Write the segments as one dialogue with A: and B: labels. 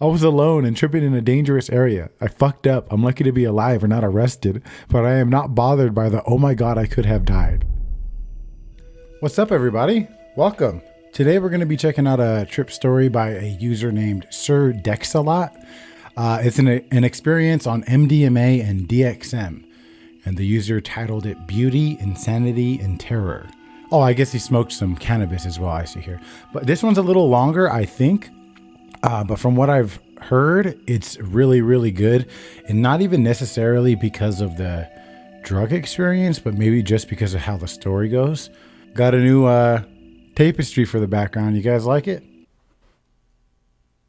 A: I was alone and tripping in a dangerous area. I fucked up. I'm lucky to be alive or not arrested, but I am not bothered by the, oh my God, I could have died. What's up, everybody? Welcome. Today we're going to be checking out a trip story by a user named Sir Dexalot. It's an experience on MDMA and DXM, and the user titled it Beauty, Insanity, and Terror. Oh, I guess he smoked some cannabis as well, I see here. But this one's a little longer, I think. But from what I've heard, it's really, really good. And not even necessarily because of the drug experience, but maybe just because of how the story goes. Got a new tapestry for the background. You guys like it?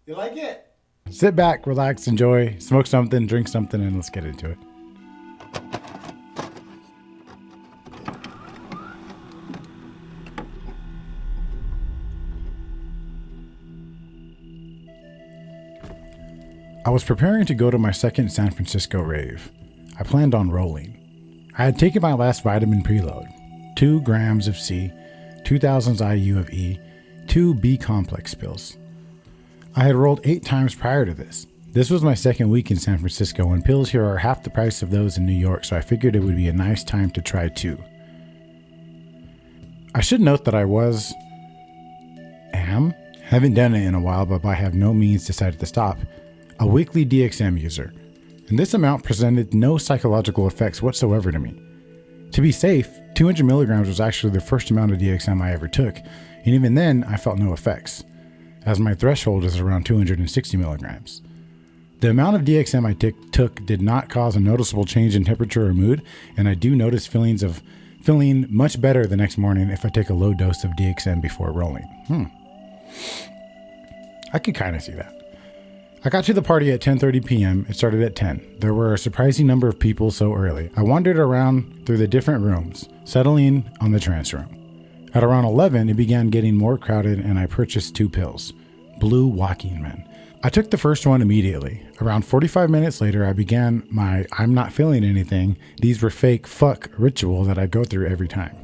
A: You like it? Sit back, relax, enjoy, smoke something, drink something, and let's get into it. I was preparing to go to my second San Francisco rave. I planned on rolling. I had taken my last vitamin preload, 2 grams of C, 2000 IU of E, 2 B complex pills. I had rolled 8 times prior to this. This was my second week in San Francisco, and pills here are half the price of those in New York, so I figured it would be a nice time to try 2. I should note that I haven't done it in a while, but by have no means decided to stop, a weekly DXM user, and this amount presented no psychological effects whatsoever to me. To be safe, 200 milligrams was actually the first amount of DXM I ever took, and even then I felt no effects, as my threshold is around 260 milligrams. The amount of DXM I took did not cause a noticeable change in temperature or mood, and I do notice feelings of feeling much better the next morning if I take a low dose of DXM before rolling. I could kind of see that. I got to the party at 10:30 p.m. It started at 10. There were a surprising number of people so early. I wandered around through the different rooms, settling on the trance room. At around 11, it began getting more crowded and I purchased 2 pills. Blue Walking Men. I took the first one immediately. Around 45 minutes later, I began my I'm not feeling anything, these were fake fuck ritual that I go through every time.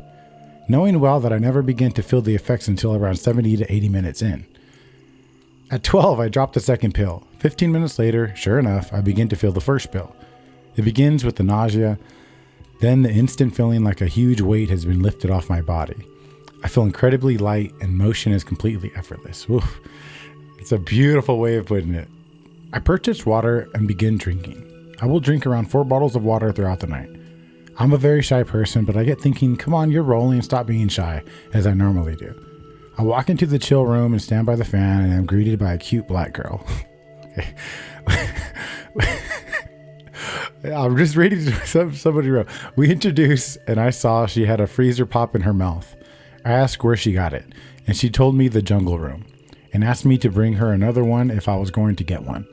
A: Knowing well that I never began to feel the effects until around 70 to 80 minutes in. At 12, I dropped the second pill. 15 minutes later, sure enough, I begin to feel the first pill. It begins with the nausea, then the instant feeling like a huge weight has been lifted off my body. I feel incredibly light and motion is completely effortless. Oof. It's a beautiful way of putting it. I purchased water and begin drinking. I will drink around 4 bottles of water throughout the night. I'm a very shy person, but I get thinking, come on, you're rolling, stop being shy, as I normally do. I walk into the chill room and stand by the fan and I'm greeted by a cute black girl. I'm just reading somebody wrote. We introduced and I saw she had a freezer pop in her mouth. I asked where she got it and she told me the jungle room and asked me to bring her another one if I was going to get one.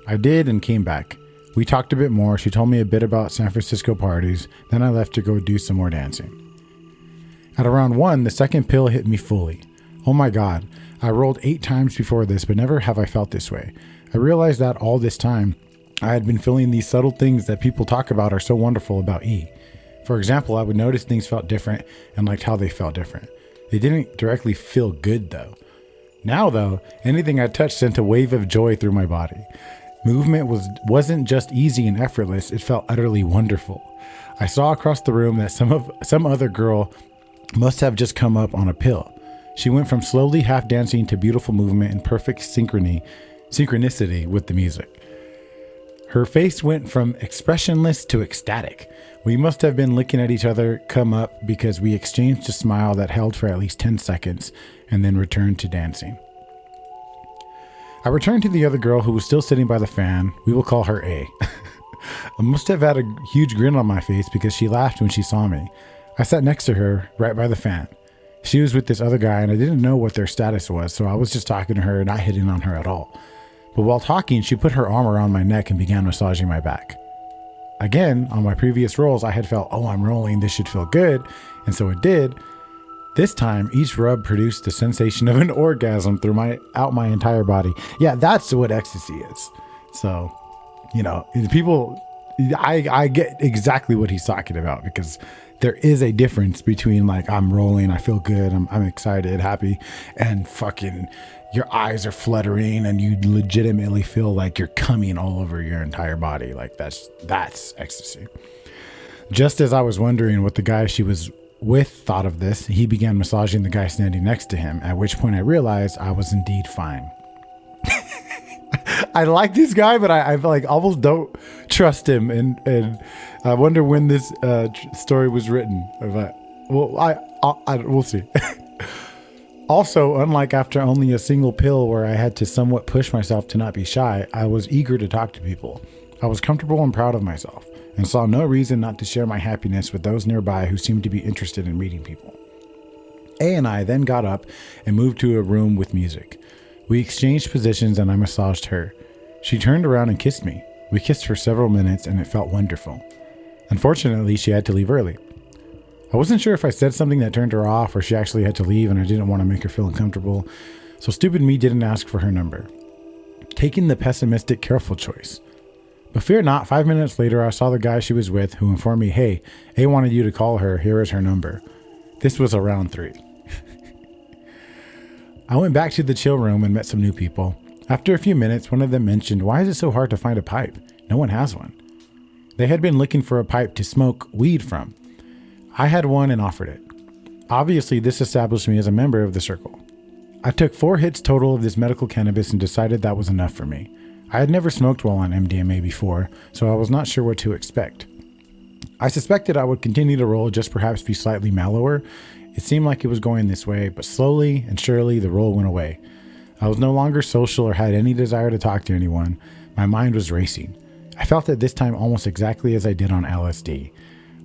A: I did and came back. We talked a bit more. She told me a bit about San Francisco parties. Then I left to go do some more dancing. At around 1, the second pill hit me fully. Oh my God, I rolled 8 times before this, but never have I felt this way. I realized that all this time, I had been feeling these subtle things that people talk about are so wonderful about E. For example, I would notice things felt different and liked how they felt different. They didn't directly feel good though. Now though, anything I touched sent a wave of joy through my body. Movement wasn't just easy and effortless, it felt utterly wonderful. I saw across the room that some other girl must have just come up on a pill. She went from slowly half dancing to beautiful movement and perfect synchronicity with the music. Her face went from expressionless to ecstatic. We must have been looking at each other come up because we exchanged a smile that held for at least 10 seconds and then returned to dancing. I returned to the other girl who was still sitting by the fan. We will call her A. I must have had a huge grin on my face because she laughed when she saw me. I sat next to her, right by the fan. She was with this other guy and I didn't know what their status was, so I was just talking to her, not hitting on her at all. But while talking, she put her arm around my neck and began massaging my back. Again, on my previous rolls, I had felt, oh, I'm rolling, this should feel good, and so it did. This time, each rub produced the sensation of an orgasm throughout my entire body. Yeah, that's what ecstasy is. So, people, I get exactly what he's talking about because there is a difference between like, I'm rolling, I feel good, I'm excited, happy, and fucking your eyes are fluttering and you legitimately feel like you're coming all over your entire body. Like that's ecstasy. Just as I was wondering what the guy she was with thought of this, he began massaging the guy standing next to him, at which point I realized I was indeed fine. I like this guy, but I like almost don't trust him, and I wonder when this story was written. We'll see. Also, unlike after only a single pill where I had to somewhat push myself to not be shy, I was eager to talk to people. I was comfortable and proud of myself, and saw no reason not to share my happiness with those nearby who seemed to be interested in meeting people. A and I then got up and moved to a room with music. We exchanged positions and I massaged her. She turned around and kissed me. We kissed for several minutes and it felt wonderful. Unfortunately, she had to leave early. I wasn't sure if I said something that turned her off or she actually had to leave and I didn't want to make her feel uncomfortable, so stupid me didn't ask for her number. Taking the pessimistic, careful choice. But fear not, 5 minutes later, I saw the guy she was with who informed me, hey, A wanted you to call her, here is her number. This was around 3. I went back to the chill room and met some new people. After a few minutes, one of them mentioned, why is it so hard to find a pipe? No one has one. They had been looking for a pipe to smoke weed from. I had one and offered it. Obviously, this established me as a member of the circle. I took 4 hits total of this medical cannabis and decided that was enough for me. I had never smoked while on MDMA before, so I was not sure what to expect. I suspected I would continue to roll, just perhaps be slightly mellower. It seemed like it was going this way, but slowly and surely the roll went away. I was no longer social or had any desire to talk to anyone. My mind was racing. I felt at this time almost exactly as I did on LSD.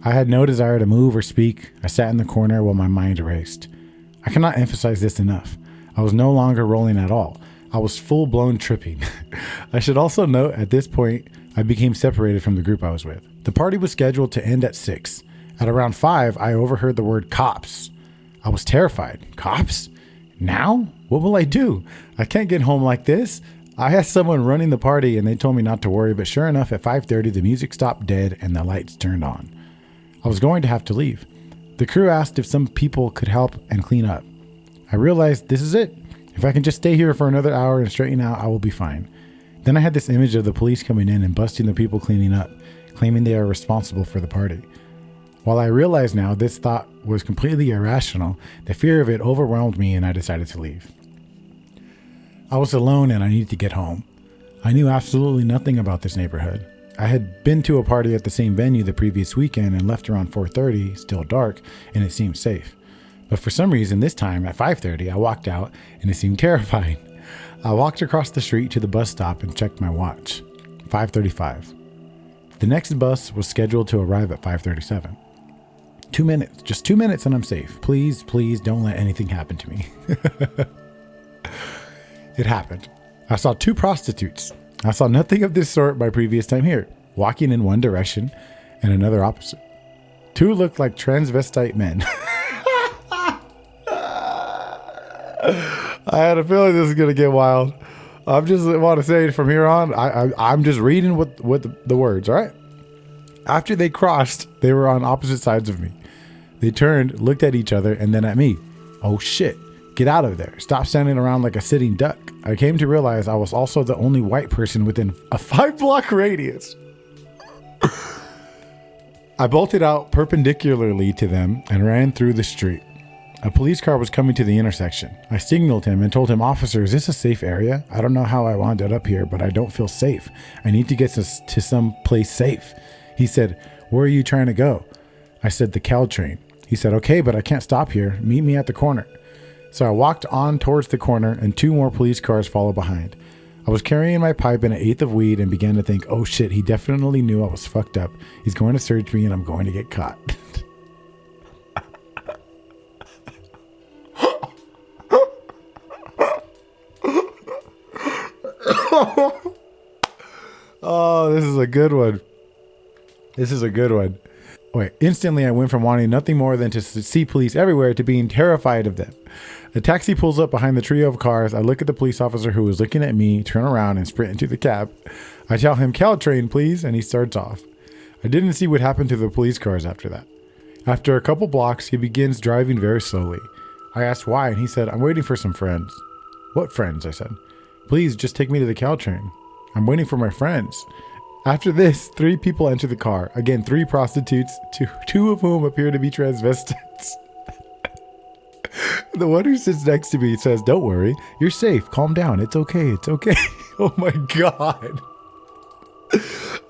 A: I had no desire to move or speak. I sat in the corner while my mind raced. I cannot emphasize this enough. I was no longer rolling at all. I was full-blown tripping. I should also note at this point, I became separated from the group I was with. The party was scheduled to end at 6. At around 5, I overheard the word cops. I was terrified. Cops? Now? What will I do? I can't get home like this. I asked someone running the party and they told me not to worry, but sure enough, at 5:30, the music stopped dead and the lights turned on. I was going to have to leave. The crew asked if some people could help and clean up. I realized this is it. If I can just stay here for another hour and straighten out, I will be fine. Then I had this image of the police coming in and busting the people cleaning up, claiming they are responsible for the party. While I realize now this thought was completely irrational, the fear of it overwhelmed me and I decided to leave. I was alone and I needed to get home. I knew absolutely nothing about this neighborhood. I had been to a party at the same venue the previous weekend and left around 4:30, still dark, and it seemed safe. But for some reason this time at 5:30 I walked out and it seemed terrifying. I walked across the street to the bus stop and checked my watch. 5:35. The next bus was scheduled to arrive at 5:37. 2 minutes, just 2 minutes and I'm safe. Please, please don't let anything happen to me. It happened. I saw 2 prostitutes. I saw nothing of this sort my previous time here, walking in one direction and another opposite. 2 looked like transvestite men. I had a feeling this is going to get wild. I just want to say from here on, I'm just reading what the words, all right? After they crossed, they were on opposite sides of me. They turned, looked at each other, and then at me. Oh shit, get out of there. Stop standing around like a sitting duck. I came to realize I was also the only white person within a 5-block radius. I bolted out perpendicularly to them and ran through the street. A police car was coming to the intersection. I signaled him and told him, "Officer, is this a safe area? I don't know how I wound up here, but I don't feel safe. I need to get to some place safe." He said, "Where are you trying to go?" I said, "The Caltrain." He said, "Okay, but I can't stop here. Meet me at the corner." So I walked on towards the corner and 2 more police cars followed behind. I was carrying my pipe and an 1/8 of weed and began to think, oh shit, he definitely knew I was fucked up. He's going to search me and I'm going to get caught. Oh, this is a good one. This is a good one. Wait, instantly I went from wanting nothing more than to see police everywhere to being terrified of them. A taxi pulls up behind the trio of cars. I look at the police officer who was looking at me, turn around and sprint into the cab. I tell him, "Caltrain, please," and he starts off. I didn't see what happened to the police cars after that. After a couple blocks, he begins driving very slowly. I asked why, and he said, I'm waiting for some friends. What friends? I said. Please, just take me to the Caltrain. I'm waiting for my friends. After this, 3 people enter the car. Again, 3 prostitutes, two of whom appear to be transvestites. The one who sits next to me says, don't worry, you're safe. Calm down. It's okay. It's okay. Oh my God.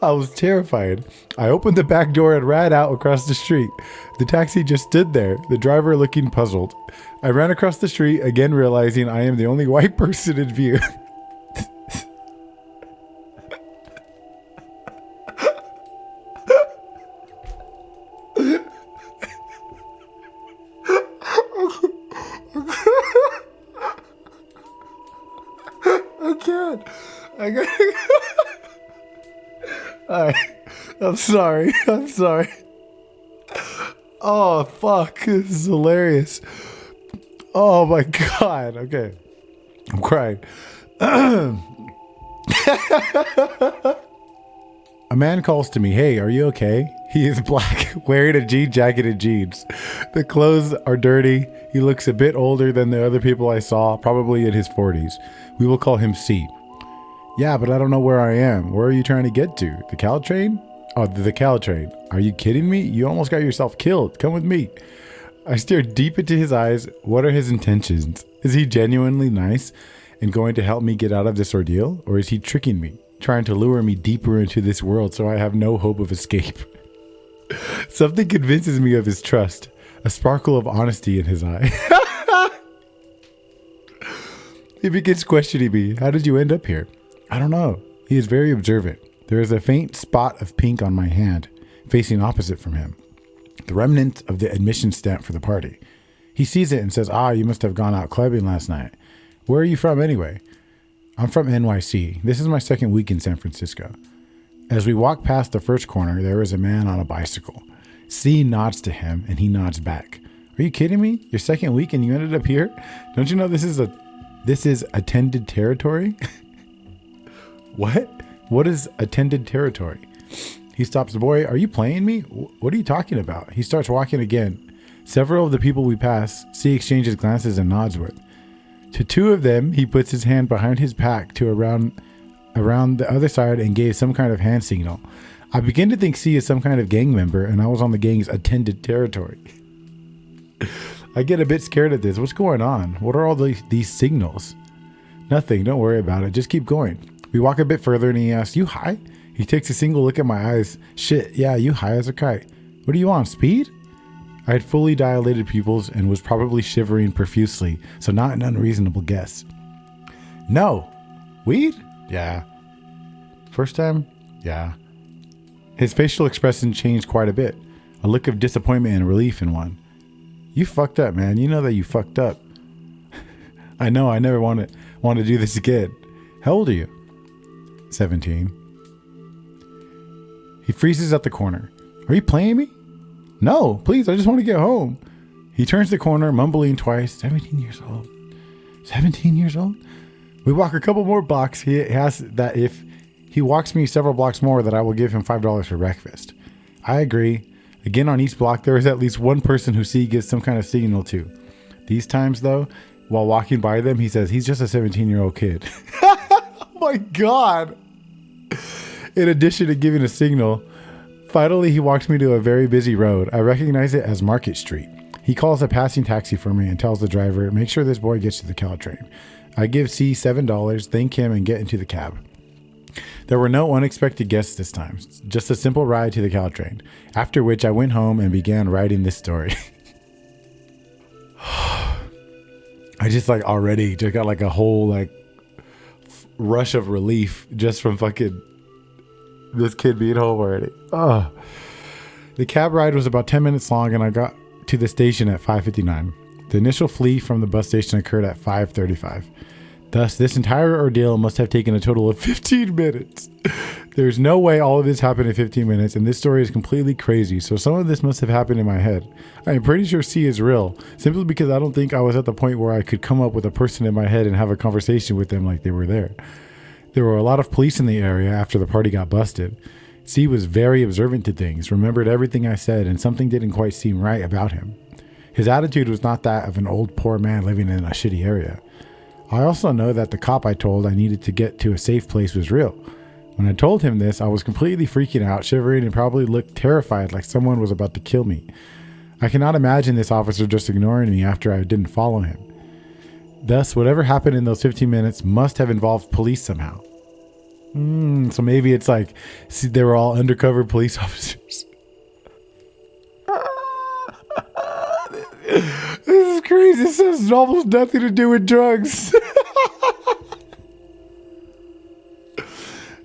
A: I was terrified. I opened the back door and ran out across the street. The taxi just stood there, the driver looking puzzled. I ran across the street, again realizing I am the only white person in view. I can't. Alright. I'm sorry. Oh, fuck. This is hilarious. Oh, my God. Okay. I'm crying. A man calls to me, hey, are you okay? He is black, wearing a jean jacket and jeans. The clothes are dirty. He looks a bit older than the other people I saw, probably in his 40s. We will call him C. Yeah, but I don't know where I am. Where are you trying to get to? The Caltrain? Oh, the Caltrain. Are you kidding me? You almost got yourself killed. Come with me. I stared deep into his eyes. What are his intentions? Is he genuinely nice and going to help me get out of this ordeal? Or is he tricking me, trying to lure me deeper into this world so I have no hope of escape? Something convinces me of his trust, a sparkle of honesty in his eye. He begins questioning me. How did you end up here? I don't know. He is very observant. There is a faint spot of pink on my hand, facing opposite from him. The remnant of the admission stamp for the party. He sees it and says, you must have gone out clubbing last night. Where are you from anyway? I'm from NYC. This is my second week in San Francisco. As we walk past the first corner, there is a man on a bicycle. C nods to him and he nods back. Are you kidding me? Your second week and you ended up here? Don't you know this is attended territory? What? What is attended territory? He stops. Boy, are you playing me? What are you talking about? He starts walking again. Several of the people we pass, C exchanges glances and nods with. To 2 of them, he puts his hand behind his back to around the other side and gave some kind of hand signal. I begin to think C is some kind of gang member and I was on the gang's attended territory. I get a bit scared at this. What's going on? What are all these signals? Nothing. Don't worry about it. Just keep going. We walk a bit further and he asks, you high? He takes a single look at my eyes. Shit, yeah, you high as a kite. What are you on, speed? I had fully dilated pupils and was probably shivering profusely, so not an unreasonable guess. No. Weed? Yeah. First time? Yeah. His facial expression changed quite a bit. A look of disappointment and relief in one. You fucked up, man. You know that you fucked up. I know, I never want to do this again. How old are you? 17. He freezes at the corner. Are you playing me? No, please, I just want to get home. He turns the corner, mumbling twice. 17 years old. 17 years old? We walk a couple more blocks. He asks that if he walks me several blocks more, that I will give him $5 for breakfast. I agree. Again, on each block, there is at least one person who C gives some kind of signal to. These times, though, while walking by them, he says, he's just a 17-year-old kid. Oh my God. In addition to giving a signal, finally he walks me to a very busy road. I recognize it as Market Street. He calls a passing taxi for me and tells the driver, make sure this boy gets to the Caltrain. I give C $7, thank him, and get into the cab. There were no unexpected guests this time, just a simple ride to the Caltrain, after which I went home and began writing this story. I just already just got a whole rush of relief just from fucking this kid being home already. Oh. The cab ride was about 10 minutes long and I got to the station at 5:59. The initial flee from the bus station occurred at 5:35. Thus, this entire ordeal must have taken a total of 15 minutes. There's no way all of this happened in 15 minutes, and this story is completely crazy, so some of this must have happened in my head. I am pretty sure C is real, simply because I don't think I was at the point where I could come up with a person in my head and have a conversation with them like they were there. There were a lot of police in the area after the party got busted. C was very observant to things, remembered everything I said, and something didn't quite seem right about him. His attitude was not that of an old poor man living in a shitty area. I also know that the cop I told I needed to get to a safe place was real. When I told him this, I was completely freaking out, shivering, and probably looked terrified like someone was about to kill me. I cannot imagine this officer just ignoring me after I didn't follow him. Thus, whatever happened in those 15 minutes must have involved police somehow. So maybe it's like, see, they were all undercover police officers. This is crazy. This has almost nothing to do with drugs.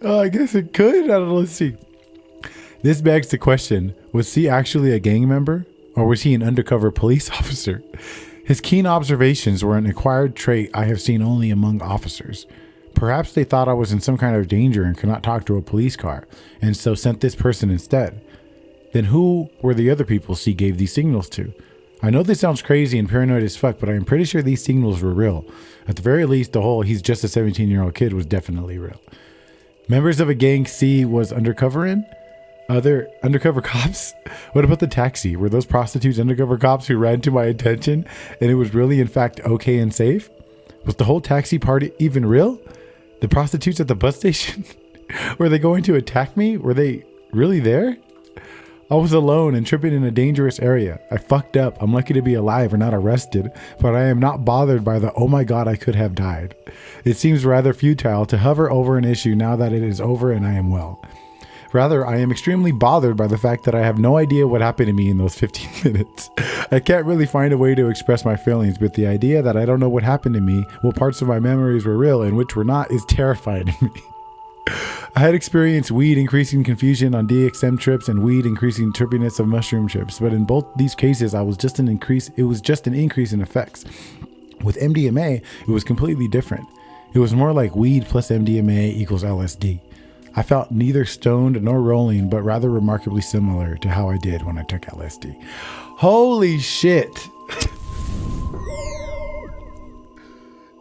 A: I guess it could. I don't know. Let's see. This begs the question, was he actually a gang member? Or was he an undercover police officer? His keen observations were an acquired trait I have seen only among officers. Perhaps they thought I was in some kind of danger and could not talk to a police car, and so sent this person instead. Then who were the other people C gave these signals to? I know this sounds crazy and paranoid as fuck, but I am pretty sure these signals were real. At the very least, the whole he's just a 17-year-old kid was definitely real. Members of a gang C was undercover in? Other undercover cops? What about the taxi? Were those prostitutes undercover cops who ran to my attention and it was really in fact okay and safe? Was the whole taxi party even real? The prostitutes at the bus station? Were they going to attack me? Were they really there? I was alone and tripping in a dangerous area. I fucked up. I'm lucky to be alive or not arrested, but I am not bothered by the oh my god I could have died. It seems rather futile to hover over an issue now that it is over and I am well. Rather, I am extremely bothered by the fact that I have no idea what happened to me in those 15 minutes. I can't really find a way to express my feelings, but the idea that I don't know what happened to me, what parts of my memories were real and which were not, is terrifying to me. I had experienced weed increasing confusion on DXM trips and weed increasing trippiness of mushroom trips, but in both these cases, it was just an increase in effects. With MDMA, it was completely different. It was more like weed plus MDMA equals LSD. I felt neither stoned nor rolling, but rather remarkably similar to how I did when I took LSD. Holy shit.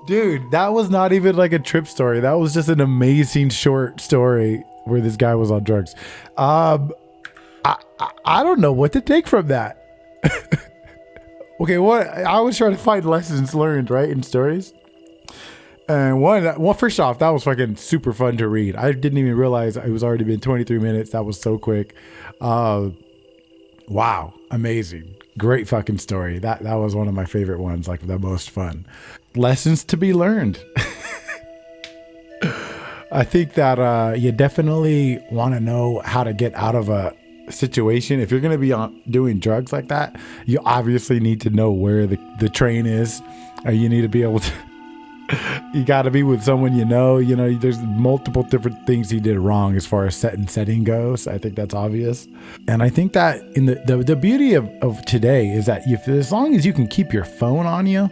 A: Dude, that was not even like a trip story. That was just an amazing short story where this guy was on drugs. I don't know what to take from that. Okay, I was trying to find lessons learned, right, in stories. And one, first off, that was fucking super fun to read. I didn't even realize it was already been 23 minutes. That was so quick. Wow, amazing. Great fucking story. That was one of my favorite ones, like the most fun. Lessons to be learned. I think that you definitely want to know how to get out of a situation. If you're going to be doing drugs like that, you obviously need to know where the train is. You need to be able to... You got to be with someone you know. There's multiple different things he did wrong as far as setting goes. I think that's obvious. And I think that in the beauty of today is that as long as you can keep your phone on you,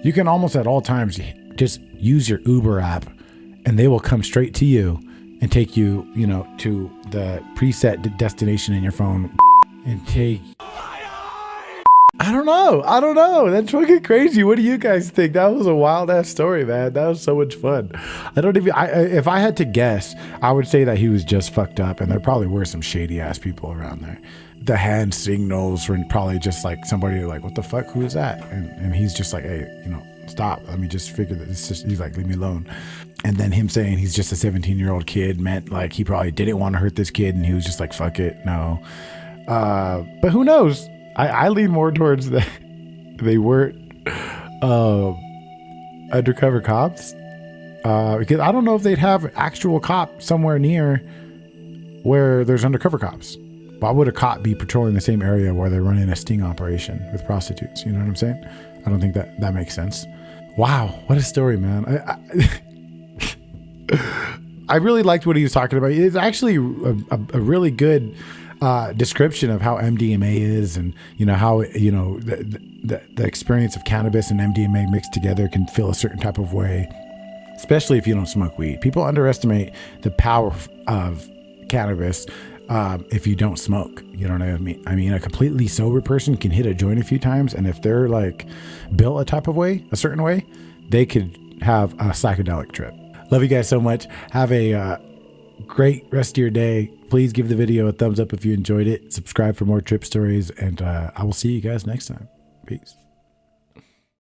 A: you can almost at all times just use your Uber app and they will come straight to you and take you, to the preset destination in your phone and take... I don't know. That's fucking crazy. What do you guys think? That was a wild ass story, man. That was so much fun. If I had to guess, I would say that he was just fucked up and there probably were some shady ass people around there. The hand signals were probably just like somebody like, what the fuck? Who is that? And he's just like, hey, stop. Let me just figure this. He's like, leave me alone. And then him saying he's just a 17-year-old kid meant like he probably didn't want to hurt this kid and he was just like, fuck it. No. But who knows? I lean more towards that they weren't undercover cops because I don't know if they'd have actual cop somewhere near where there's undercover cops. Why would a cop be patrolling the same area where they're running a sting operation with prostitutes? You know what I'm saying? I don't think that makes sense. Wow, what a story, man. I really liked what he was talking about. It's actually a really good description of how MDMA is, and how the experience of cannabis and MDMA mixed together can feel a certain type of way, especially if you don't smoke weed. People underestimate the power of cannabis if you don't smoke. You know what I mean? I mean, a completely sober person can hit a joint a few times, and if they're like built a certain way, they could have a psychedelic trip. Love you guys so much. Have a great rest of your day. Please give the video a thumbs up if you enjoyed it. Subscribe for more trip stories, and I will see you guys next time. Peace.